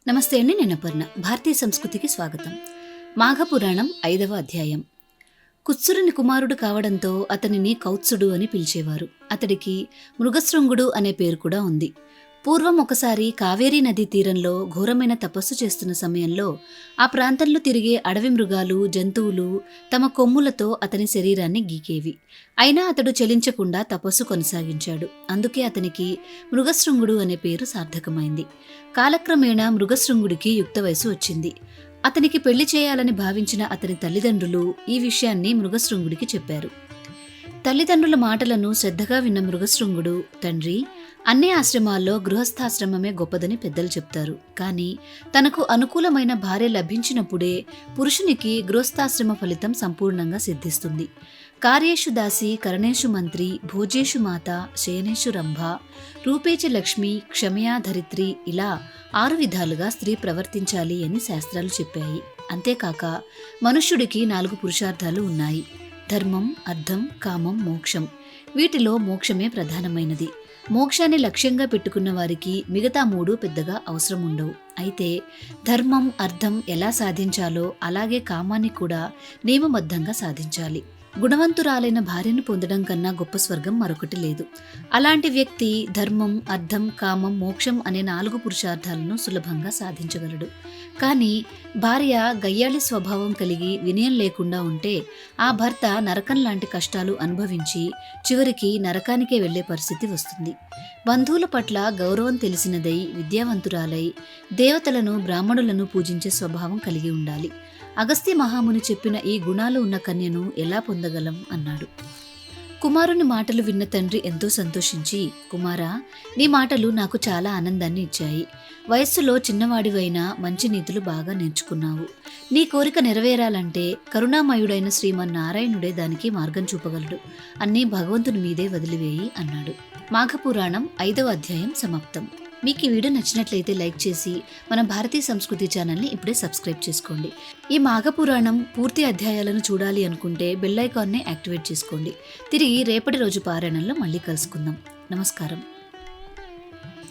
నమస్తే అండి, నేను అపర్ణ. భారతీయ సంస్కృతికి స్వాగతం. మాఘపురాణం 5వ అధ్యాయం. కుత్సురుని కుమారుడు కావడంతో అతనిని కౌత్సుడు అని పిలిచేవారు. అతడికి మృగశృంగుడు అనే పేరు కూడా ఉంది. పూర్వం ఒకసారి కావేరీ నదీ తీరంలో ఘోరమైన తపస్సు చేస్తున్న సమయంలో ఆ ప్రాంతంలో తిరిగే అడవి మృగాలు, జంతువులు తమ కొమ్ములతో అతని శరీరాన్ని గీకేవి. అయినా అతడు చలించకుండా తపస్సు కొనసాగించాడు. అందుకే అతనికి మృగశృంగుడు అనే పేరు సార్థకమైంది. కాలక్రమేణా మృగశృంగుడికి యుక్త వయసు వచ్చింది. అతనికి పెళ్లి చేయాలని భావించిన అతని తల్లిదండ్రులు ఈ విషయాన్ని మృగశృంగుడికి చెప్పారు. తల్లిదండ్రుల మాటలను శ్రద్ధగా విన్న మృగశృంగుడు, తండ్రి, అన్ని ఆశ్రమాల్లో గృహస్థాశ్రమమే గొప్పదని పెద్దలు చెప్తారు. కానీ తనకు అనుకూలమైన భార్య లభించినప్పుడే పురుషునికి గృహస్థాశ్రమ ఫలితం సంపూర్ణంగా సిద్ధిస్తుంది. కార్యేషు దాసి, కరణేషు మంత్రి, భోజేషు మాత, శయనేషు రంభ, రూపేచ లక్ష్మి, క్షమయా ధరిత్రి, ఇలా 6 విధాలుగా స్త్రీ ప్రవర్తించాలి అని శాస్త్రాలు చెప్పాయి. అంతేకాక మనుష్యుడికి 4 పురుషార్థాలు ఉన్నాయి: ధర్మం, అర్థం, కామం, మోక్షం. వీటిలో మోక్షమే ప్రధానమైనది. మోక్షాన్ని లక్ష్యంగా పెట్టుకున్న వారికి మిగతా 3 పెద్దగా అవసరం ఉండవు. అయితే ధర్మం, అర్థం ఎలా సాధించాలో అలాగే కామాన్ని కూడా నియమబద్ధంగా సాధించాలి. గుణవంతురాలైన భార్యను పొందడం కన్నా గొప్ప స్వర్గం మరొకటి లేదు. అలాంటి వ్యక్తి ధర్మం, అర్థం, కామం, మోక్షం అనే 4 పురుషార్థాలను సులభంగా సాధించగలడు. కానీ భార్య గయ్యాళి స్వభావం కలిగి వినయం లేకుండా ఉంటే ఆ భర్త నరకం లాంటి కష్టాలు అనుభవించి చివరికి నరకానికే వెళ్లే పరిస్థితి వస్తుంది. బంధువుల పట్ల గౌరవం తెలిసినదై, విద్యావంతురాలై, దేవతలను, బ్రాహ్మణులను పూజించే స్వభావం కలిగి ఉండాలి. అగస్త్య మహాముని చెప్పిన ఈ గుణాలు ఉన్న కన్యను ఎలా పొందగలం అన్నాడు. కుమారుని మాటలు విన్న తండ్రి ఎంతో సంతోషించి, కుమారా, నీ మాటలు నాకు చాలా ఆనందాన్ని ఇచ్చాయి. వయస్సులో చిన్నవాడివైనా మంచి నీతులు బాగా నేర్చుకున్నావు. నీ కోరిక నెరవేరాలంటే కరుణామయుడైన శ్రీమన్నారాయణుడే దానికి మార్గం చూపగలడు. అన్నీ భగవంతుని మీదే వదిలివేయి అన్నాడు. మాఘపురాణం 5వ అధ్యాయం సమాప్తం. మీకు ఈ వీడియో నచ్చినట్లయితే లైక్ చేసి మన భారతీయ సంస్కృతి ఛానల్ని ఇప్పుడే సబ్స్క్రైబ్ చేసుకోండి. ఈ మాఘపురాణం పూర్తి అధ్యాయాలను చూడాలి అనుకుంటే బెల్ ఐకాన్ని యాక్టివేట్ చేసుకోండి. తిరిగి రేపటి రోజు పారాయణంలో మళ్ళీ కలుసుకుందాం. నమస్కారం.